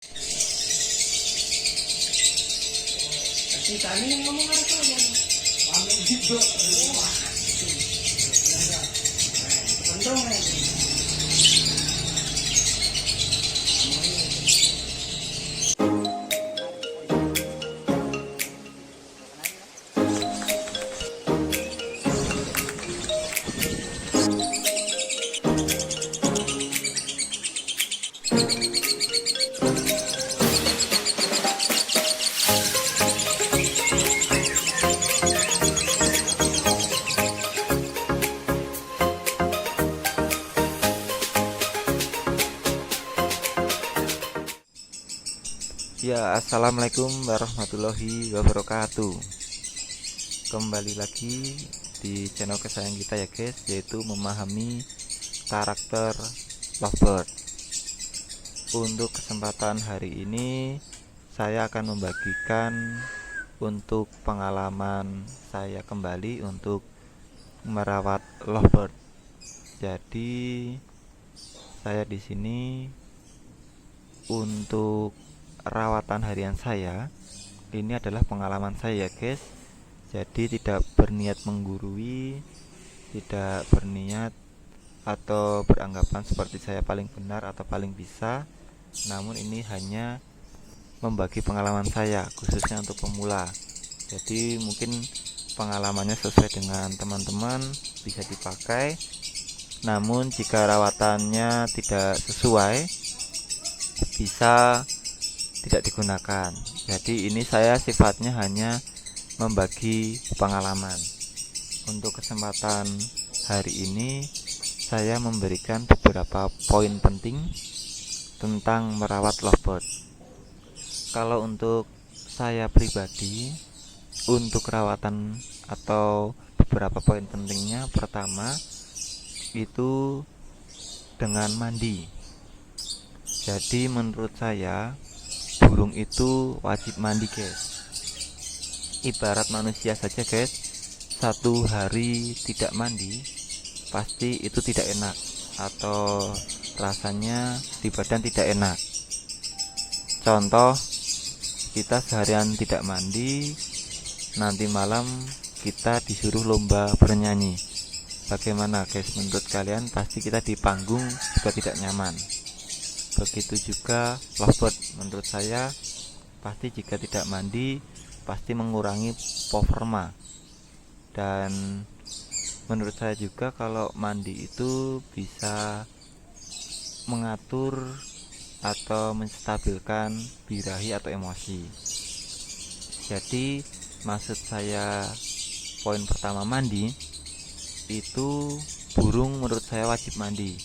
Kita ini ngomong apa tuh? Pamer gitu. Wah. Pendong ya. Ya, assalamualaikum warahmatullahi wabarakatuh. Kembali lagi di channel kesayangan kita ya guys, yaitu memahami karakter lovebird. Untuk kesempatan hari ini saya akan membagikan untuk pengalaman saya kembali untuk merawat lovebird. Jadi saya di sini untuk rawatan harian saya. Ini adalah pengalaman saya ya guys. Jadi tidak berniat menggurui, tidak berniat atau beranggapan seperti saya paling benar atau paling bisa. Namun ini hanya membagi pengalaman saya, khususnya untuk pemula. Jadi mungkin pengalamannya sesuai dengan teman-teman, bisa dipakai. Namun jika rawatannya tidak sesuai, bisa tidak digunakan. Jadi ini saya sifatnya hanya membagi pengalaman. Untuk kesempatan hari ini saya memberikan beberapa poin penting tentang merawat lovebird. Kalau untuk saya pribadi, untuk rawatan atau beberapa poin pentingnya, pertama itu dengan mandi. Jadi menurut saya burung itu wajib mandi guys. Ibarat manusia saja guys, satu hari tidak mandi pasti itu tidak enak, atau rasanya di badan tidak enak. Contoh, kita seharian tidak mandi, nanti malam kita disuruh lomba bernyanyi. Bagaimana guys menurut kalian? Pasti kita di panggung juga tidak nyaman. Begitu juga lovebird, menurut saya pasti jika tidak mandi pasti mengurangi performa. Dan menurut saya juga kalau mandi itu bisa mengatur atau menstabilkan birahi atau emosi. Jadi maksud saya poin pertama mandi itu, burung menurut saya wajib mandi.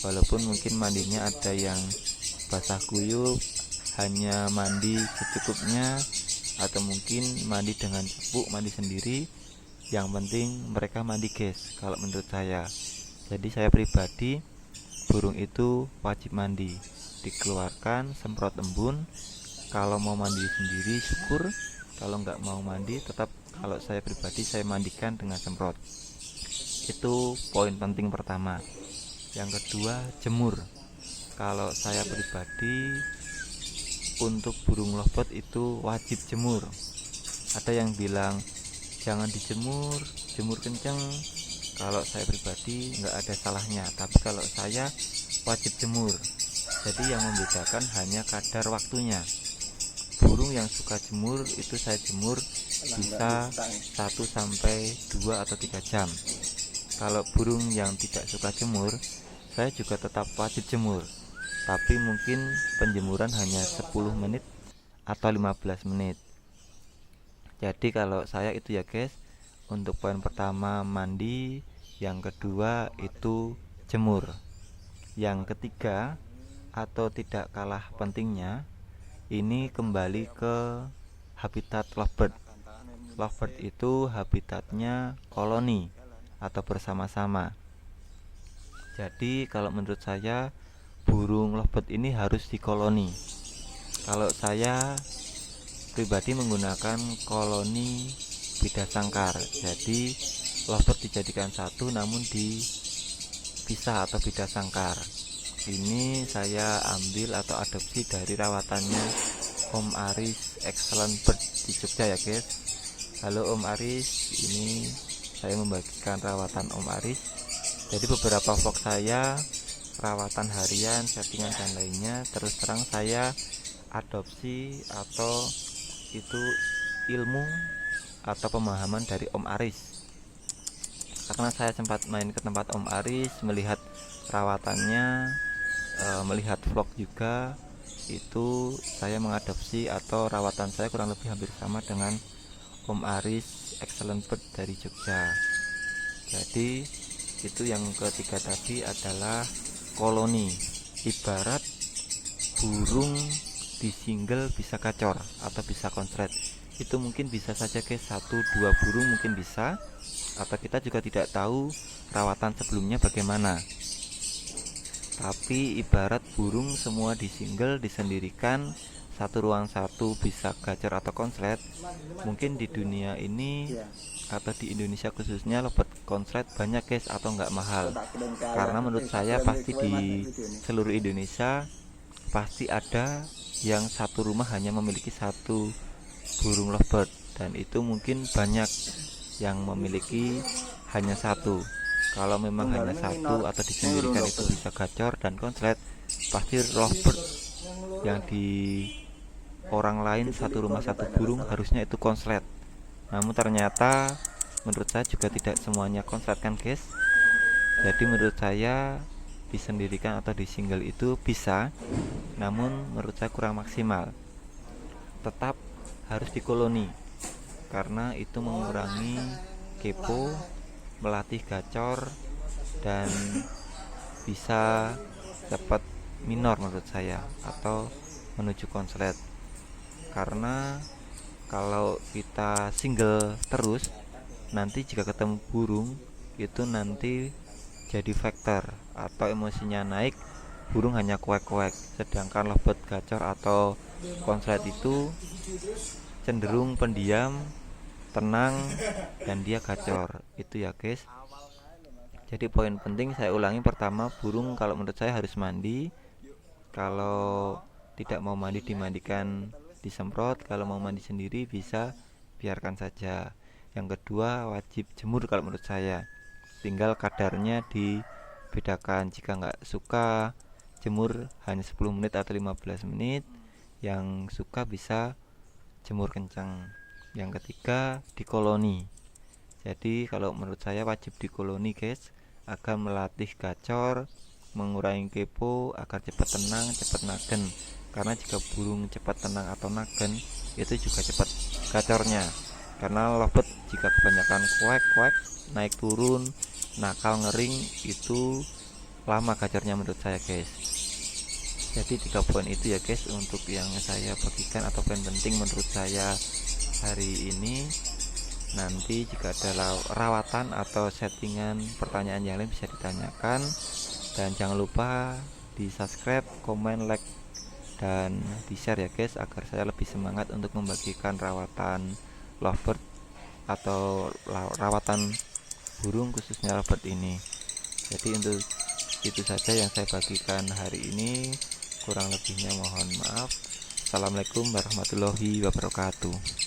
Walaupun mungkin mandinya ada yang basah kuyup, hanya mandi secukupnya, atau mungkin mandi dengan cebuk, mandi sendiri. Yang penting mereka mandi guys, kalau menurut saya. Jadi saya pribadi, burung itu wajib mandi, dikeluarkan, semprot embun. Kalau mau mandi sendiri syukur, kalau nggak mau mandi tetap, kalau saya pribadi saya mandikan dengan semprot. Itu poin penting pertama. Yang kedua, jemur. Kalau saya pribadi untuk burung lovebird itu wajib jemur. Ada yang bilang jangan dijemur, jemur kenceng. Kalau saya pribadi nggak ada salahnya, tapi kalau saya wajib jemur. Jadi yang membedakan hanya kadar waktunya. Burung yang suka jemur itu saya jemur bisa 1 sampai 2 atau 3 jam. Kalau burung yang tidak suka jemur, saya juga tetap wajib jemur, tapi mungkin penjemuran hanya 10 menit atau 15 menit. Jadi kalau saya itu ya guys, untuk poin pertama mandi, yang kedua itu jemur, yang ketiga atau tidak kalah pentingnya, ini kembali ke habitat lovebird. Lovebird itu habitatnya koloni atau bersama-sama. Jadi kalau menurut saya burung lovebird ini harus di koloni. Kalau saya pribadi menggunakan koloni bidasangkar. Jadi lovebird dijadikan satu namun dipisah atau bidasangkar. ini saya ambil atau adopsi dari rawatannya Om Aris Excellent Bird di Jogja ya guys. Halo Om Aris, ini saya membagikan rawatan Om Aris. Jadi beberapa vlog saya rawatan harian, settingan dan lainnya terus terang saya adopsi atau itu ilmu atau pemahaman dari Om Aris. Karena saya sempat main ke tempat Om Aris, melihat rawatannya, melihat vlog juga, itu saya mengadopsi atau rawatan saya kurang lebih hampir sama dengan Om Aris Excellent Bird dari Jogja. Jadi itu yang ketiga tadi adalah koloni. Ibarat burung di single bisa gacor atau bisa konslet, itu mungkin bisa saja guys, 1-2 burung mungkin bisa, atau kita juga tidak tahu rawatan sebelumnya bagaimana. Tapi ibarat burung semua di single, disendirikan, satu ruang satu bisa gacor atau konslet, mungkin di dunia ini atau di Indonesia khususnya lovebird konslet banyak guys, atau nggak mahal. Karena menurut saya pasti di seluruh Indonesia pasti ada yang satu rumah hanya memiliki satu burung lovebird, dan itu mungkin banyak yang memiliki hanya satu. Kalau memang hanya satu atau disendirikan itu bisa gacor dan konslet, pasti lovebird yang di orang lain satu rumah satu burung harusnya itu konslet. Namun ternyata menurut saya juga tidak semuanya konslet kan guys. Jadi menurut saya disendirikan atau di single itu bisa, namun menurut saya kurang maksimal. Tetap harus di koloni karena itu mengurangi kepo, melatih gacor, dan bisa cepat minor menurut saya atau menuju konslet. Karena kalau kita single terus, nanti jika ketemu burung itu nanti jadi faktor atau emosinya naik, burung hanya kuek-kuek. Sedangkan lovebird gacor atau konslet itu cenderung pendiam, tenang, dan dia gacor. Itu ya guys. Jadi poin penting saya ulangi, pertama, burung kalau menurut saya harus mandi. Kalau tidak mau mandi dimandikan, disemprot. Kalau mau mandi sendiri bisa biarkan saja. Yang kedua, wajib jemur kalau menurut saya. Tinggal kadarnya dibedakan. Jika nggak suka jemur hanya 10 menit atau 15 menit, yang suka bisa jemur kencang. Yang ketiga, di koloni. Jadi kalau menurut saya wajib di koloni guys, agar melatih gacor, mengurangi kepo, agar cepat tenang, cepat nagen. Karena jika burung cepat tenang atau nagen, itu juga cepat gacornya. Karena lovebird jika kebanyakan kuek-kuek, naik turun, nakal, ngering, itu lama gacornya menurut saya guys. Jadi 3 poin itu ya guys untuk yang saya bagikan atau poin penting menurut saya hari ini. Nanti jika ada rawatan atau settingan pertanyaan yang lain bisa ditanyakan, dan jangan lupa di subscribe, komen, like, dan di share ya guys, agar saya lebih semangat untuk membagikan rawatan lovebird atau rawatan burung khususnya lovebird ini. Jadi untuk itu saja yang saya bagikan hari ini, kurang lebihnya mohon maaf. Assalamualaikum warahmatullahi wabarakatuh.